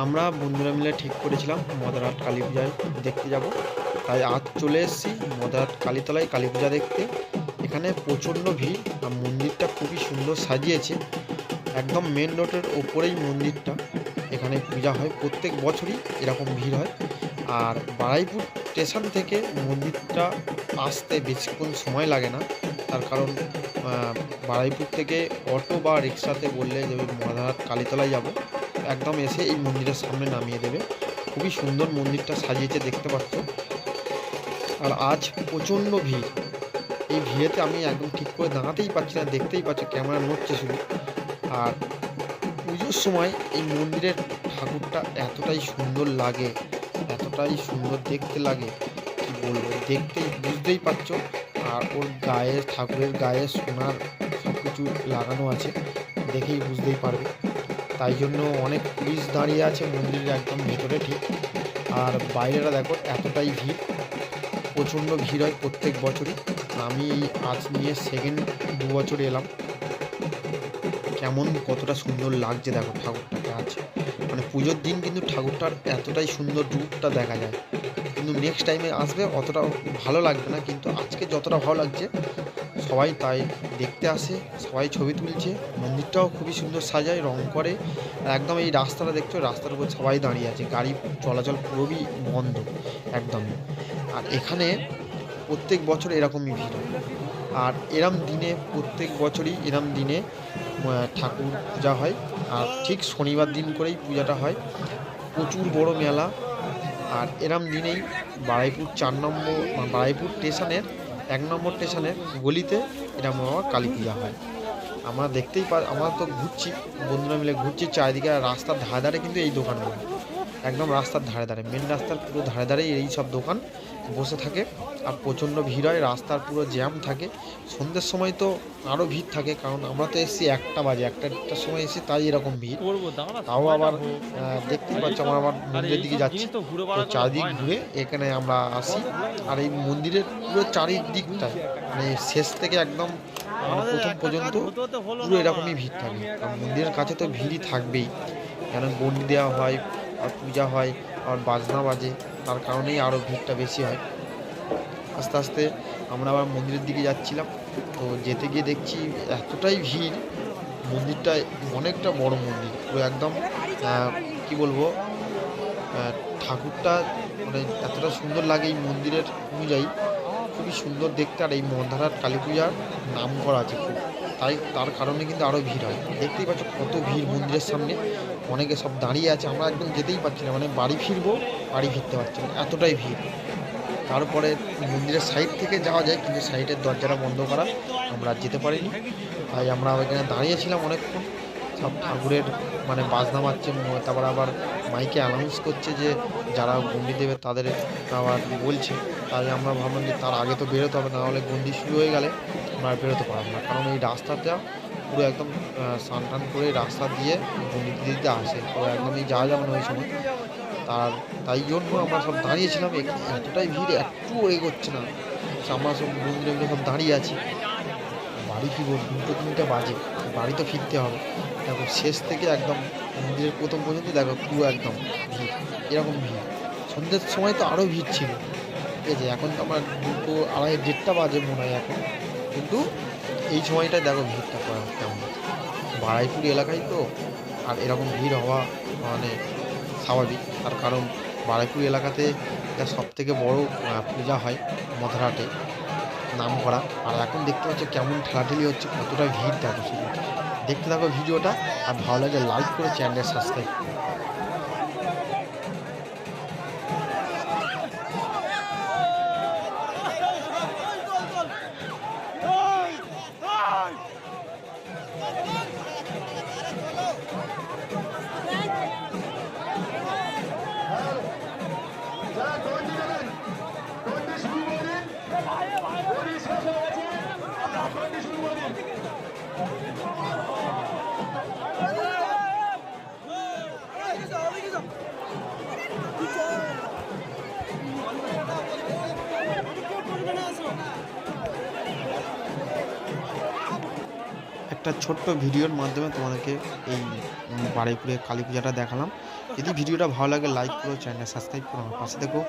আমরা বন্ধুরা মিলে ঠিক করেছিলাম মদারহাট কালী পূজায় দেখতে যাব। তাই আজ চলে এসেছি মদারহাট কালীতলায় কালী পূজা দেখতে। এখানে প্রচণ্ড ভিড় আর মন্দিরটা খুবই সুন্দর সাজিয়েছে। একদম মেন রোডের ওপরেই মন্দিরটা। এখানে পূজা হয়, প্রত্যেক বছরই এরকম ভিড় হয়। আর বারুইপুর স্টেশন থেকে মন্দিরটা আসতে বেশিক্ষণ সময় লাগে না। তার কারণ বারুইপুর থেকে অটো বা রিক্সাতে বললে যে মদারহাট কালীতলায় যাব, একদম এসে এই মন্দিরের সামনে নামিয়ে দেবে। খুবই সুন্দর মন্দিরটা সাজিয়েছে, দেখতে পাচ্ছ। আর আজ প্রচণ্ড ভিড়। এই ভিড়েতে আমি একদম ঠিক করে দাঁড়াতেই পারছি না, দেখতেই পাচ্ছ ক্যামেরা নড়ছে শুধু। আর পুজোর সময় এই মন্দিরের ঠাকুরটা এতটাই সুন্দর লাগে, এতটাই সুন্দর দেখতে লাগে, কি বলবো, দেখতেই বুঝতেই পারছো। আর ওর গায়ে, ঠাকুরের গায়ে সোনার সব কিছু লাগানো আছে, দেখেই বুঝতেই পারবে। তাই জন্য অনেক পুলিশ দাঁড়িয়ে আছে মন্দিরের একদম ভেতরে ঠিক। আর বাইরেটা দেখো এতটাই ভিড়, প্রচণ্ড ভিড় হয় প্রত্যেক বছরই। আমি এই আজ নিয়ে সেকেন্ড 2 বছর এলাম। কেমন কতটা সুন্দর লাগছে দেখো ঠাকুরটাকে আজ। মানে পুজোর দিন কিন্তু ঠাকুরটার এতটাই সুন্দর রূপটা দেখা যায়, কিন্তু নেক্সট টাইমে আসবে অতটা ভালো লাগবে না। কিন্তু আজকে যতটা ভালো লাগছে, সবাই তাই দেখতে আসে, সবাই ছবি তুলছে। মন্দিরটাও খুবই সুন্দর সাজায়, রং করে। আর একদম এই রাস্তাটা দেখছো, রাস্তার উপর সবাই দাঁড়িয়ে আছে, গাড়ি চলাচল পুরোই বন্ধ একদমই। আর এখানে প্রত্যেক বছর এরকমই ভিড় হয়। আর এরম দিনে, প্রত্যেক বছরই এরম দিনে ঠাকুর পূজা হয়। আর ঠিক শনিবার দিন করেই পূজাটা হয়, প্রচুর বড় মেলা। আর এরম দিনেই বারুইপুর 4 নম্বর, বারুইপুর স্টেশনের 1 নম্বর স্টেশনের গলিতে এরম কালী পূজা হয়। আমরা দেখতেই আমরা তো ঘুরছি, বন্ধুরা মিলে ঘুরছি চারিদিকে। আর রাস্তার ধারে ধারে কিন্তু এই দোকানগুলো, একদম রাস্তার ধারে ধারে, মেন রাস্তার পুরো ধারে ধারেই এই সব দোকান বসে থাকে। আর প্রচণ্ড ভিড় হয়, রাস্তার পুরো জ্যাম থাকে। সন্ধ্যের সময় তো আরও ভিড় থাকে, কারণ আমরা তো এসেছি 1টা বাজে, 1টার সময় এসে, তাই এরকম ভিড়। তাও আবার দেখতেই পাচ্ছ আমরা আবার মন্দিরের দিকে যাচ্ছি, তো চারিদিক ঘুরে এখানে আমরা আসি। আর এই মন্দিরের পুরো চারিদিকটায়, মানে শেষ থেকে একদম প্রথম পর্যন্ত পুরো এরকমই ভিড় থাকে। কারণ মন্দিরের কাছে তো ভিড়ই থাকবেই, কেন গন্ডি দেওয়া হয় আর পূজা হয় আর বাজনা বাজে, তার কারণেই আরও ভিড়টা বেশি হয়। আস্তে আস্তে আমরা আবার মন্দিরের দিকে যাচ্ছিলাম, তো যেতে গিয়ে দেখছি এতটাই ভিড়। মন্দিরটা অনেকটা বড় মন্দির, পুরো একদম কি বলবো, ঠাকুরটা মানে এতটা সুন্দর লাগে এই মন্দিরের অনুযায়ী, খুবই সুন্দর দেখতে। আর এই মদারহাট কালী পূজার নাম করা আছে খুব, তাই তার কারণে কিন্তু আরও ভিড় হয়। দেখতেই পাচ্ছ কত ভিড় মন্দিরের সামনে, অনেকে সব দাঁড়িয়ে আছে। আমরা একদম যেতেই পারছি না, মানে বাড়ি ফিরবো, বাড়ি ফিরতে পারছি না, এতটাই ভিড়। তারপরে মন্দিরের সাইড থেকে যাওয়া যায়, কিন্তু সাইডের দরজাটা বন্ধ করা, আমরা যেতে পারিনি। তাই আমরা ওইখানে দাঁড়িয়েছিলাম অনেকক্ষণ। সব ঠাকুরের মানে বাজনা বাজছে, তারপর আবার মাইকে অ্যানাউন্স করছে যে যারা গন্ডি দেবে তাদের আবার বলছে। তাই আমরা ভাবলাম যে তার আগে তো বেরোতে হবে, নাহলে গন্ডি শুরু হয়ে গেলে আমরা আর বেরোতে পারবো না। কারণ এই রাস্তাটা পুরো একদম স্নান টান করে রাস্তা দিয়ে গন্ডি দিতে দিতে আসে, তো একদমই যাওয়া যাবে না ওই সময়। তাই জন্য আমরা সব দাঁড়িয়েছিলাম। এতটাই ভিড়, একটুও এগোচ্ছে না। আমরা সব বন্ধুরা মিলে সব দাঁড়িয়ে আছি। বাড়ি ফিরবো 2-3টা বাজে, বাড়ি তো ফিরতে হবে। দেখো শেষ থেকে একদম মন্দিরের প্রথম পর্যন্ত দেখো পুরো একদম ভিড়, এরকম ভিড়। সন্ধ্যের সময় তো আরও ভিড় ছিল, ঠিক আছে। এখন তো আমার 2-2-2:30 বাজে মনে হয় এখন, কিন্তু এই সময়টায় দেখো ভিড়টা কেমন। বারুইপুর এলাকায় তো, আর এরকম ভিড় হওয়া মানে স্বাভাবিক। তার কারণ বারুইপুর এলাকাতে এটা সবথেকে বড় পূজা হয় মদারহাটে, নাম করা। আর এখন দেখতে পাচ্ছ কেমন ঠেলাঠেলি হচ্ছে, কতটা ভিড় দেখো শুধু। দেখতে থাকো ভিডিওটা, আর ভালো লাগে লাইক করে চ্যানেলটা সাবস্ক্রাইব। একটা ছোট্ট ভিডিওর মাধ্যমে তোমাদেরকে এই বারুইপুরের কালী পূজাটা দেখালাম। যদি ভিডিওটা ভালো লাগে লাইক করো, চ্যানেলটা সাবস্ক্রাইব করো, আমার পাশে থেকো।